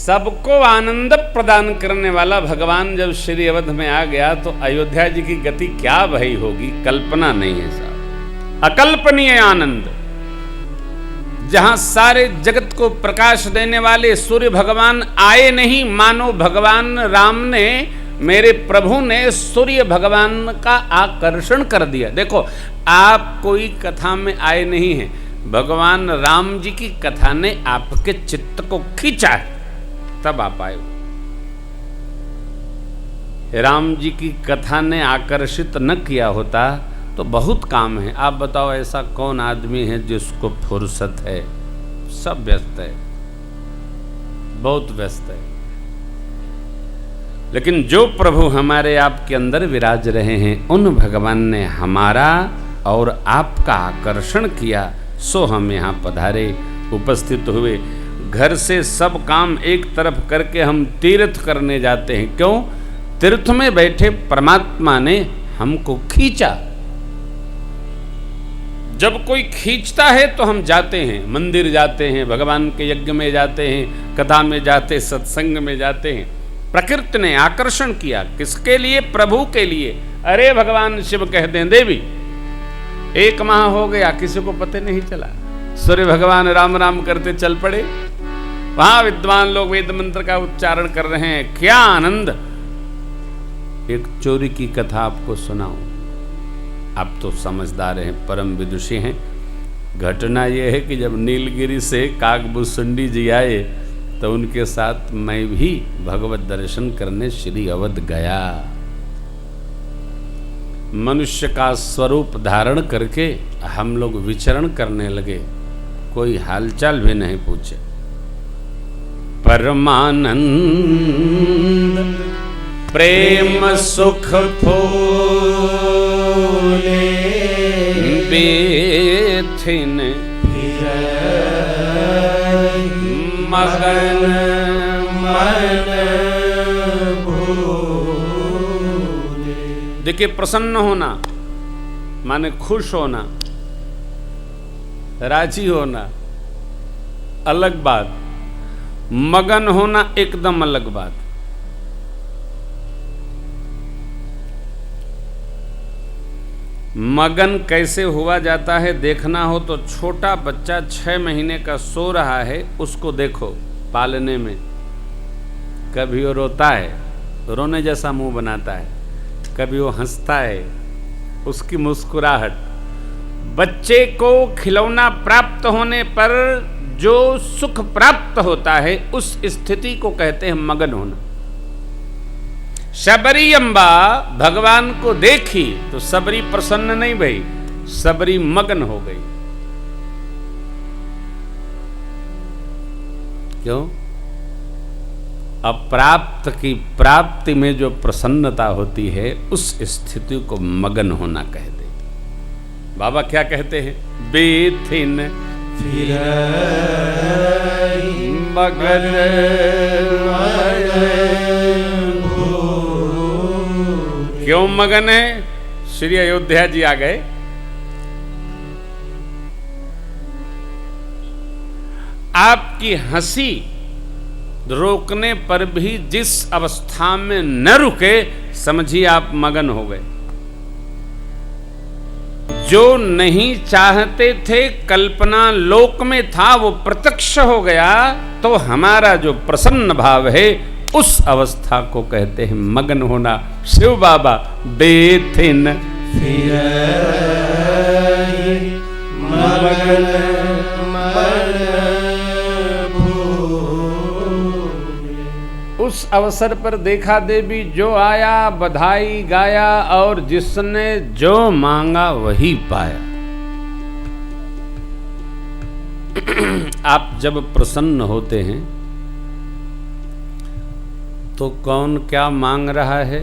सबको आनंद प्रदान करने वाला भगवान जब श्री अवध में आ गया तो अयोध्या जी की गति क्या भई होगी, कल्पना नहीं है साहब। अकल्पनीय आनंद। जहां सारे जगत को प्रकाश देने वाले सूर्य भगवान आए नहीं, मानो भगवान राम ने, मेरे प्रभु ने सूर्य भगवान का आकर्षण कर दिया। देखो, आप कोई कथा में आए नहीं हैं, भगवान राम जी की कथा ने आपके चित्त को खींचा है, तब आप आए। राम जी की कथा ने आकर्षित न किया होता तो बहुत काम है। आप बताओ, ऐसा कौन आदमी है जिसको फुर्सत है? सब व्यस्त है, बहुत व्यस्त है। लेकिन जो प्रभु हमारे आपके अंदर विराज रहे हैं, उन भगवान ने हमारा और आपका आकर्षण किया, सो हम यहाँ पधारे, उपस्थित हुए। घर से सब काम एक तरफ करके हम तीर्थ करने जाते हैं। क्यों? तीर्थ में बैठे परमात्मा ने हमको खींचा। जब कोई खींचता है तो हम जाते हैं, मंदिर जाते हैं, भगवान के यज्ञ में जाते हैं, कथा में जाते, सत्संग में जाते हैं। प्रकृति ने आकर्षण किया, किसके लिए? प्रभु के लिए। अरे भगवान शिव कहते हैं देवी, 1 माह हो गया, किसी को पता नहीं चला। सूर्य भगवान राम राम करते चल पड़े, वहां विद्वान लोग वेद मंत्र का उच्चारण कर रहे हैं। क्या आनंद! एक चोरी की कथा आपको सुनाऊं, आप तो समझदार हैं, परम विदुषी हैं। घटना यह है कि जब नीलगिरी से काकभूषुंडी जी आए तो उनके साथ मैं भी भगवत दर्शन करने श्री अवध गया। मनुष्य का स्वरूप धारण करके हम लोग विचरण करने लगे, कोई हालचाल भी नहीं पूछे। परमानंद प्रेम सुख फूले बेथिन मगन मन भूले। देखिए, प्रसन्न होना माने खुश होना, राजी होना अलग बात, मगन होना एकदम अलग बात। मगन कैसे हुआ जाता है देखना हो तो छोटा बच्चा 6 महीने का सो रहा है, उसको देखो पालने में। कभी वो रोता है, रोने जैसा मुंह बनाता है, कभी वो हंसता है, उसकी मुस्कुराहट। बच्चे को खिलौना प्राप्त होने पर जो सुख प्राप्त होता है, उस स्थिति को कहते हैं मगन होना। शबरी अम्बा भगवान को देखी तो सबरी प्रसन्न नहीं भई, सबरी मगन हो गई। क्यों? अप्राप्त की प्राप्ति में जो प्रसन्नता होती है, उस स्थिति को मगन होना कहते। बाबा क्या कहते हैं? बेथिन मगन क्यों मगन है? श्री अयोध्या जी आ गए, आपकी हंसी रोकने पर भी जिस अवस्था में न रुके, समझिए आप मगन हो गए। जो नहीं चाहते थे, कल्पना लोक में था, वो प्रत्यक्ष हो गया, तो हमारा जो प्रसन्न भाव है, उस अवस्था को कहते हैं मगन होना। शिव बाबा बेथिन मगन उस अवसर पर देखा देवी जो आया बधाई गाया, और जिसने जो मांगा वही पाया। आप जब प्रसन्न होते हैं तो कौन क्या मांग रहा है,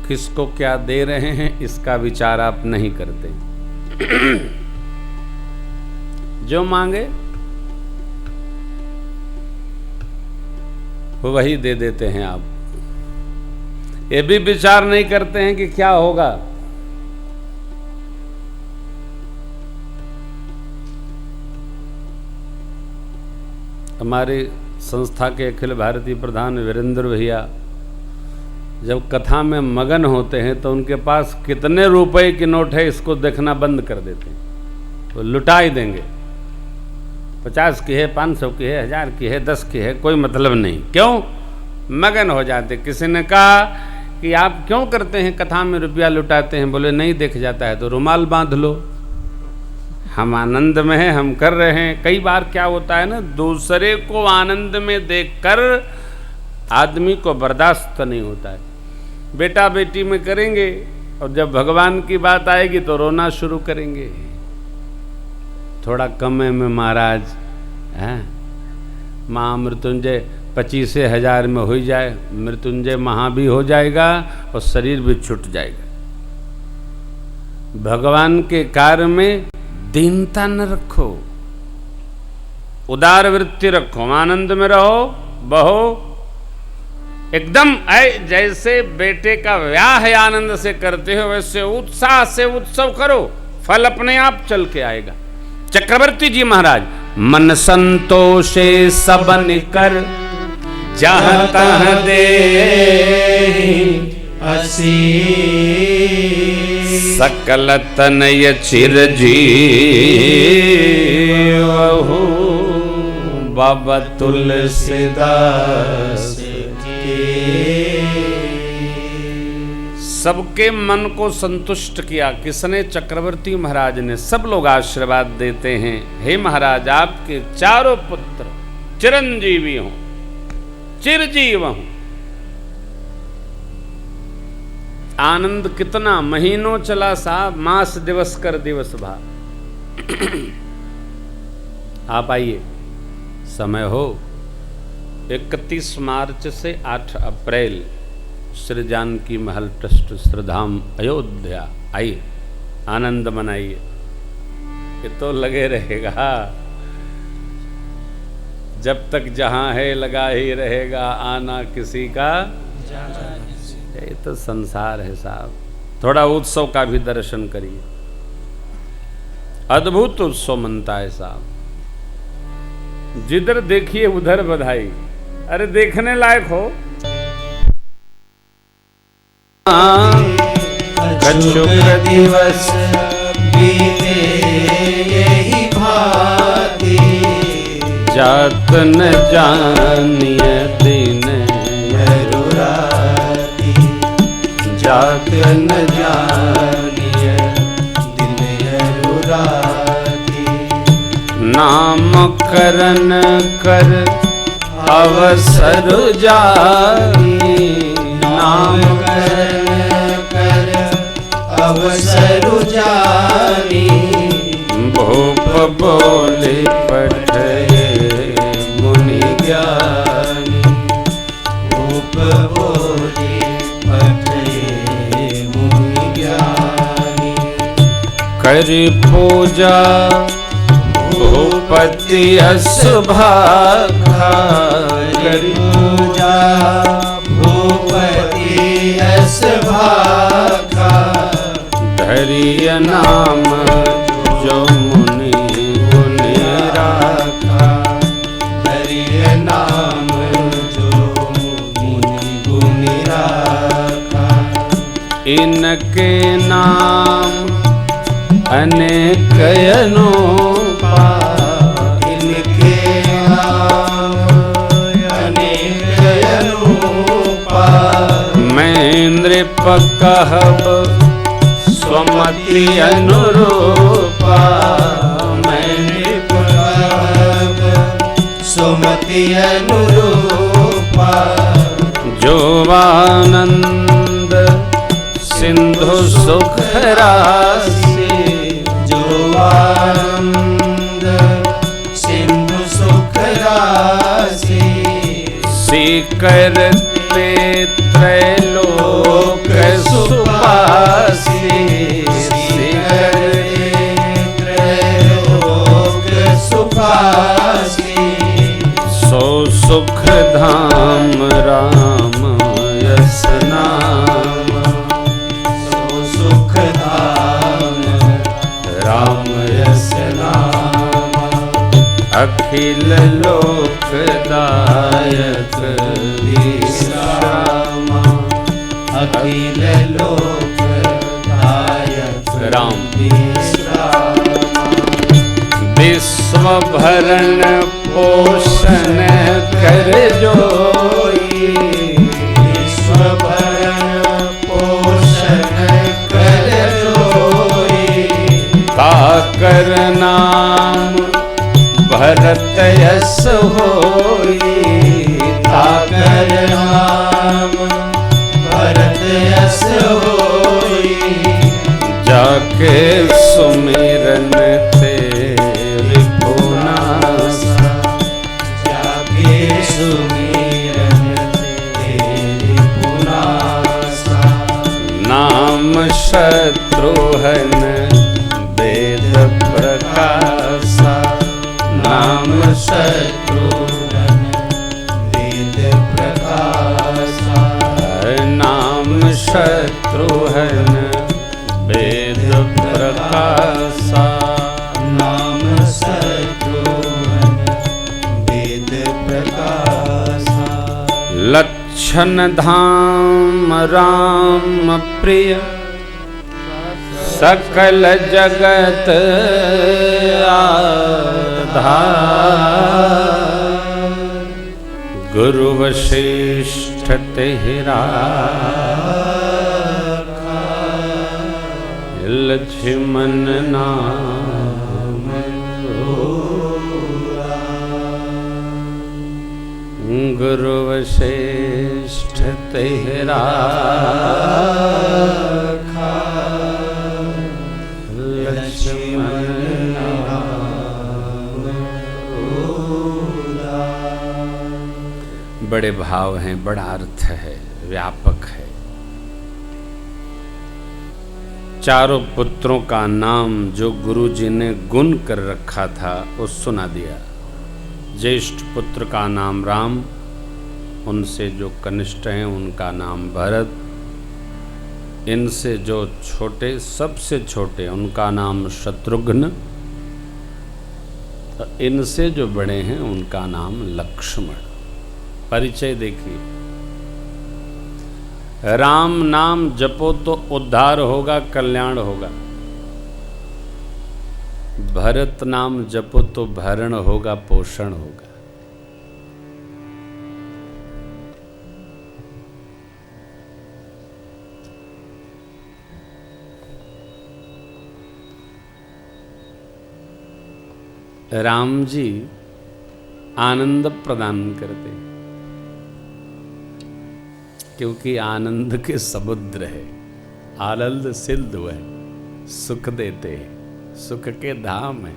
किसको क्या दे रहे हैं, इसका विचार आप नहीं करते। जो मांगे वही दे देते हैं आप। ये भी विचार नहीं करते हैं कि क्या होगा। हमारे संस्था के अखिल भारतीय प्रधान वीरेंद्र भैया जब कथा में मगन होते हैं तो उनके पास कितने रुपए की नोट है इसको देखना बंद कर देते हैं, तो लुटा ही देंगे। 50 की है, 500 की है, 1000 की है, 10 की है, कोई मतलब नहीं। क्यों? मगन हो जाते। किसी ने कहा कि आप क्यों करते हैं कथा में रुपया लुटाते हैं? बोले नहीं देख जाता है तो रुमाल बांध लो, हम आनंद में हैं, हम कर रहे हैं। कई बार क्या होता है ना, दूसरे को आनंद में देखकर आदमी को बर्दाश्त नहीं होता है। बेटा बेटी में करेंगे और जब भगवान की बात आएगी तो रोना शुरू करेंगे। थोड़ा कम है में महाराज हैं, माँ मृत्युंजय 25,000 में हो जाए, मृत्युंजय महा भी हो जाएगा और शरीर भी छूट जाएगा। भगवान के कार्य में दीनता न रखो, उदार वृत्ति रखो, आनंद में रहो, बहो एकदम जैसे बेटे का ब्याह है आनंद से करते हो वैसे उत्साह से उत्सव करो, फल अपने आप चल के आएगा। चक्रवर्ती जी महाराज मन संतोषे सबन कर जहाँ तहाँ दे असी सकल तनय चिरजीवहु बाबा तुलसीदास सबके मन को संतुष्ट किया। किसने? चक्रवर्ती महाराज ने। सब लोग आशीर्वाद देते हैं, हे महाराज आपके चारों पुत्र चिरंजीवी हों, चिरजीव हों। आनंद कितना महीनों चला साहब, मास दिवस कर दिवस भा। आप आइए, समय हो 31 मार्च से 8 अप्रैल श्री जानकी महल ट्रस्ट श्रीधाम अयोध्या आइए, आनंद मनाइए। ये तो लगे रहेगा, जब तक जहां है लगा ही रहेगा, आना किसी का ये तो संसार है साहब। थोड़ा उत्सव का भी दर्शन करिए, अद्भुत उत्सव मनता है साहब। जिधर देखिए उधर बधाई। अरे देखने लायक हो। कछुक दिवस बीते यही भांति, जात न जानिए दिन राति, जात न जानिए दिन राति। नाम करन कर अवसर जानी, नाम करन कर अवसर जानी। भूप बोले पठे मुनि ज्ञानी, भूप बोले पठे मुनि ज्ञानी। करि पूजा भूपति असुभागा, करि पूजा भूपति असुभागा। धरिय नाम जो मुनि गुनि राखा, धरिय नाम जो मुनि गुनि राखा। इनके नाम अनेक अनूपा, इनके नाम अनेक अनूपा। मैं नृप कहब स्वमति अनुरूपा, मैं नृप कहब स्वमति अनुरूपा। जो आनंद सिंधु सुख राशि, जो आनंद सिंधु सुख राशि। सीकर ते त्रैलोक सुपासी, सीकर त्रैलोक सुपासी। सो सुख धाम राम यस नाम, सो सुख धाम राम यस नाम। अखिल लोकदायक विश्रामा अखिल लोकदायक राम विश्रामा विश्व भरण पोषण कर जोई विश्व भरण पोषण कर जोई ताकर नाम भरत यस होई ताकर नाम भरत यस होई जाके सुमिरन तेरे पुनासा जाके सुमिरन तेरे पुनासा नाम शत्रुघ्न वेद प्रकाशा नाम शत्रुघ्न वेद प्रकाशा नाम शत्रुघ्न वेद प्रकाशा नाम शत्रुघ्न वेद प्रकाशा लक्षण धाम राम प्रिय सकल जगत आधार गुरु वशिष्ठ तेरा लक्ष्मण नाम गुरु वशिष्ठ तेरा बड़े भाव हैं, बड़ा अर्थ है, व्यापक है। चारों पुत्रों का नाम जो गुरुजी ने गुण कर रखा था वो सुना दिया। ज्येष्ठ पुत्र का नाम राम, उनसे जो कनिष्ठ हैं उनका नाम भरत, इनसे जो छोटे सबसे छोटे उनका नाम शत्रुघ्न, इनसे जो बड़े हैं उनका नाम लक्ष्मण। परिचय देखिए, राम नाम जपो तो उद्धार होगा, कल्याण होगा। भरत नाम जपो तो भरण होगा, पोषण होगा। राम जी आनंद प्रदान करते, क्योंकि आनंद के समुद्र है, आनंद सिद्ध है, सुख देते हैं, सुख के धाम है।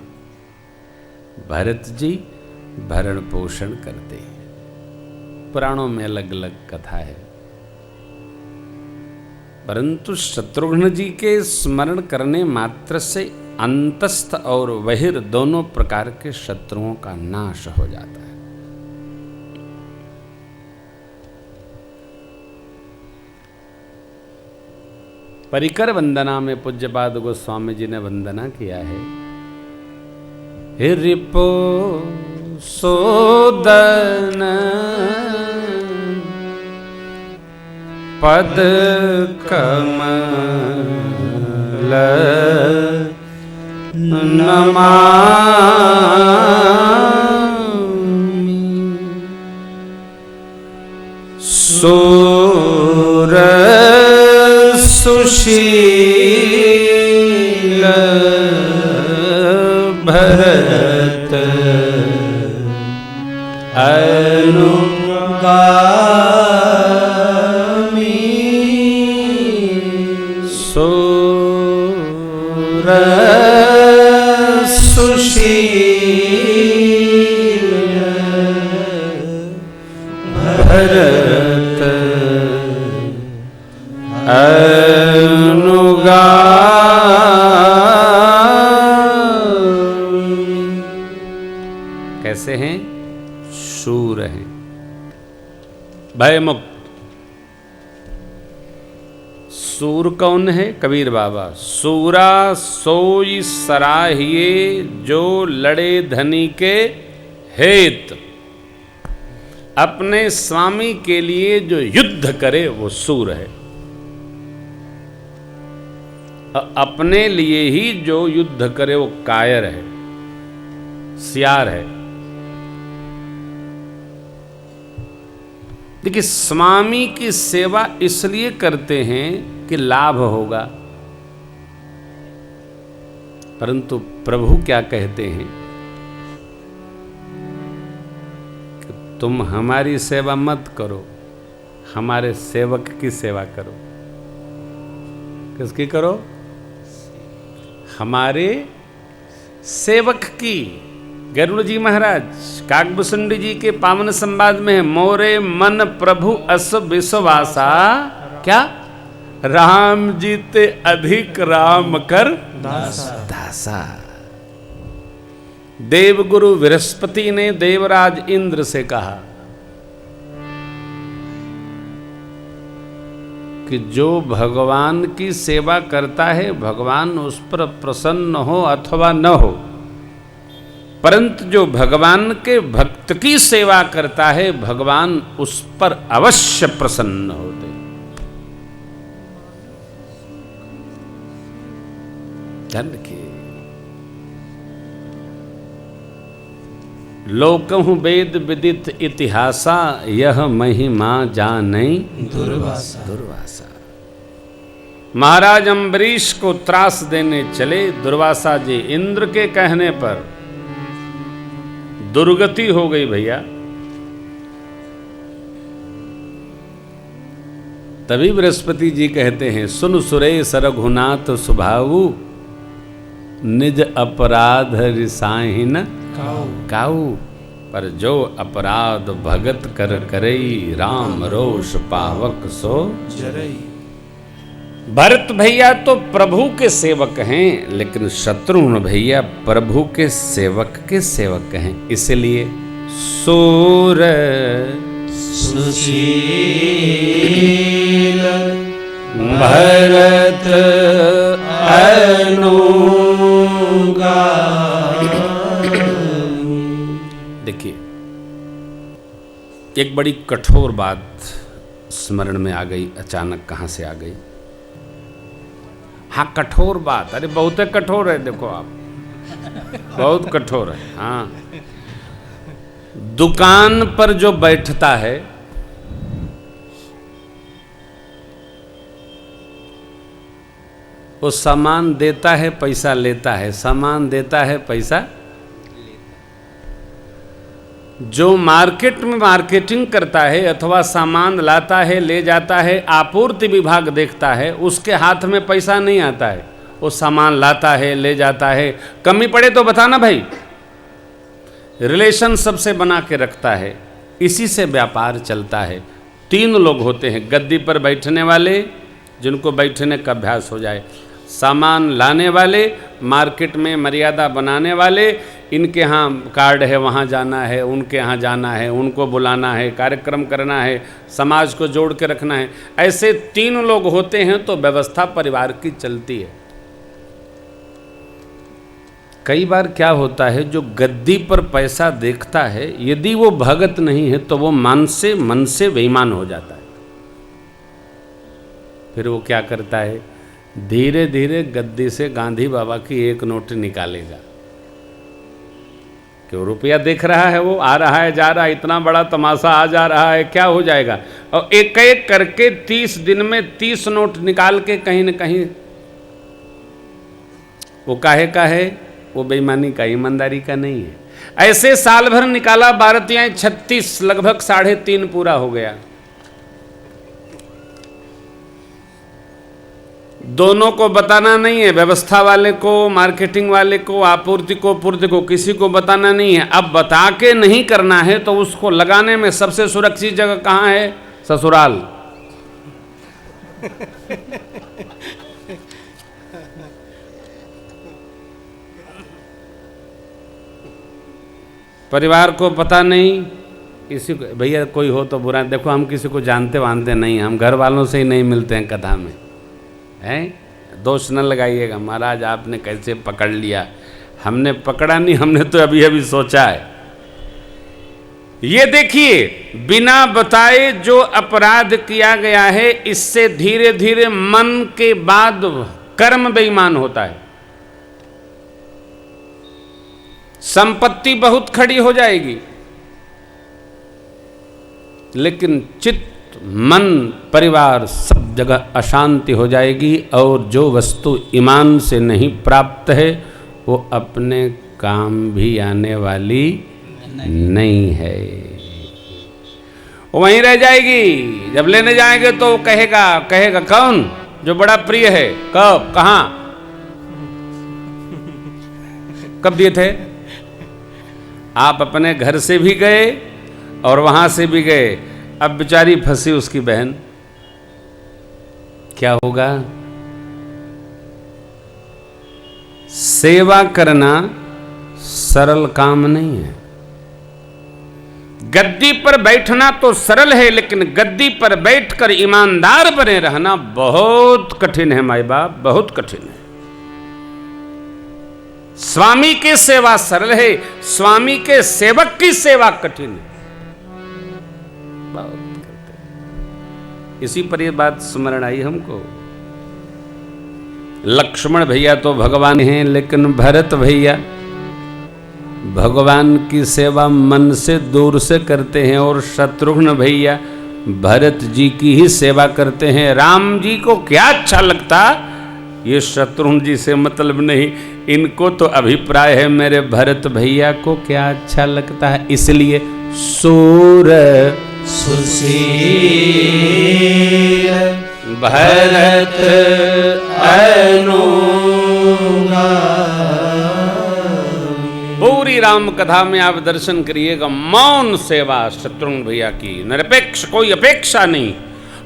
भरत जी भरण पोषण करते हैं। पुराणों में अलग अलग कथा है, परंतु शत्रुघ्न जी के स्मरण करने मात्र से अंतस्थ और बहिर दोनों प्रकार के शत्रुओं का नाश हो जाता है। परिकर वंदना में पूज्यपाद गोस्वामी जी ने वंदना किया है। रिपो सोदन पद कमल नमामि सूर सुशील भरत अनुगामी सूर सुशील भरत अनुगामी। कैसे हैं? शूर हैं, भयमुक्त। सूर कौन है? कबीर बाबा, सूरा सोई सराहिए जो लड़े धनी के हेत, अपने स्वामी के लिए जो युद्ध करे वो सूर है, अपने लिए ही जो युद्ध करे वो कायर है, सियार है। देखिए, स्वामी की सेवा इसलिए करते हैं कि लाभ होगा, परंतु प्रभु क्या कहते हैं कि तुम हमारी सेवा मत करो, हमारे सेवक की सेवा करो। किसकी करो? हमारे सेवक की। गरुड़ जी महाराज काकभूषुंडी जी के पावन संवाद में है, मोरे मन प्रभु अस विश्वासा, क्या? राम जीते अधिक राम कर दासा। देवगुरु बृहस्पति ने देवराज इंद्र से कहा कि जो भगवान की सेवा करता है भगवान उस पर प्रसन्न हो अथवा न हो, परंतु जो भगवान के भक्त की सेवा करता है भगवान उस पर अवश्य प्रसन्न होते। धन के लोकहु वेद विदित इतिहासा, यह महिमा जानै दुर्वासा। महाराज अम्बरीश को त्रास देने चले दुर्वासा जी, इंद्र के कहने पर दुर्गति हो गई भैया। तभी बृहस्पति जी कहते हैं, सुन सुरेश रघुनाथ सुभाऊ, निज अपराध रिसाहिन काऊ। पर जो अपराध भगत कर करई, राम रोष पावक सो जरई। भरत भैया तो प्रभु के सेवक हैं, लेकिन शत्रुघ्न भैया प्रभु के सेवक हैं। इसलिए सूर सुशील भरत अनुगा। देखिए, एक बड़ी कठोर बात स्मरण में आ गई, अचानक कहां से आ गई। हाँ, कठोर बात, अरे बहुत कठोर है, देखो आप, बहुत कठोर है। हाँ, दुकान पर जो बैठता है वो सामान देता है, पैसा लेता है, सामान देता है, पैसा। जो मार्केट में मार्केटिंग करता है अथवा सामान लाता है, ले जाता है, आपूर्ति विभाग देखता है, उसके हाथ में पैसा नहीं आता है। वो सामान लाता है, ले जाता है, कमी पड़े तो बताना भाई। रिलेशन सबसे बना के रखता है, इसी से व्यापार चलता है। 3 लोग होते हैं, गद्दी पर बैठने वाले जिनको बैठने का अभ्यास हो जाए, सामान लाने वाले, मार्केट में मर्यादा बनाने वाले, इनके यहाँ कार्ड है वहाँ जाना है, उनके यहाँ जाना है, उनको बुलाना है, कार्यक्रम करना है, समाज को जोड़ के रखना है। ऐसे 3 लोग होते हैं तो व्यवस्था परिवार की चलती है। कई बार क्या होता है, जो गद्दी पर पैसा देखता है, यदि वो भगत नहीं है तो वो मन से बेईमान हो जाता है। फिर वो क्या करता है, धीरे धीरे गद्दी से गांधी बाबा की 1 नोट निकालेगा। क्यों? रुपया देख रहा है, वो आ रहा है, जा रहा है, इतना बड़ा तमाशा आ जा रहा है, क्या हो जाएगा। और एक एक करके 30 दिन में 30 नोट निकाल के कहीं न कहीं, वो काहे का है, वो बेईमानी का, ईमानदारी का नहीं है। ऐसे साल भर निकाला, 12 36, लगभग 3.5 पूरा हो गया। दोनों को बताना नहीं है, व्यवस्था वाले को, मार्केटिंग वाले को, आपूर्ति को, पूर्ति को, किसी को बताना नहीं है। अब बता के नहीं करना है तो उसको लगाने में सबसे सुरक्षित जगह कहाँ है? ससुराल। परिवार को पता नहीं, किसी को, भैया कोई हो तो बुरा, देखो हम किसी को जानते वानते नहीं, हम घर वालों से ही नहीं मिलते हैं कथा में, हैं? दोष न लगाइएगा, महाराज आपने कैसे पकड़ लिया। हमने पकड़ा नहीं, हमने तो अभी अभी सोचा है। ये देखिए, बिना बताए जो अपराध किया गया है, इससे धीरे धीरे मन के बाद कर्म बेईमान होता है। संपत्ति बहुत खड़ी हो जाएगी, लेकिन चित्त, मन, परिवार सब जगह अशांति हो जाएगी, और जो वस्तु ईमान से नहीं प्राप्त है वो अपने काम भी आने वाली नहीं है, वो वहीं रह जाएगी। जब लेने जाएंगे तो वो कहेगा कौन? जो बड़ा प्रिय है। कब? कहां? कब दिए थे? आप अपने घर से भी गए और वहां से भी गए, अब बेचारी फंसी उसकी बहन, क्या होगा? सेवा करना सरल काम नहीं है। गद्दी पर बैठना तो सरल है, लेकिन गद्दी पर बैठकर ईमानदार बने रहना बहुत कठिन है माई बाप, बहुत कठिन है। स्वामी की सेवा सरल है, स्वामी के सेवक की सेवा कठिन है। इसी पर यह बात स्मरण आई हमको। लक्ष्मण भैया तो भगवान हैं, लेकिन भरत भैया भगवान की सेवा मन से दूर से करते हैं, और शत्रुघ्न भैया भरत जी की ही सेवा करते हैं। राम जी को क्या अच्छा लगता, ये शत्रुघ्न जी से मतलब नहीं, इनको तो अभिप्राय है मेरे भरत भैया को क्या अच्छा लगता है। इसलिए सूर सुशील भरत अनुगा। पूरी राम कथा में आप दर्शन करिएगा, मौन सेवा शत्रुघ्न भैया की, निरपेक्ष, कोई अपेक्षा नहीं।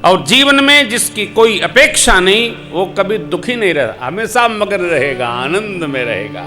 और जीवन में जिसकी कोई अपेक्षा नहीं, वो कभी दुखी नहीं रहता, हमेशा मगन रहेगा, आनंद में रहेगा।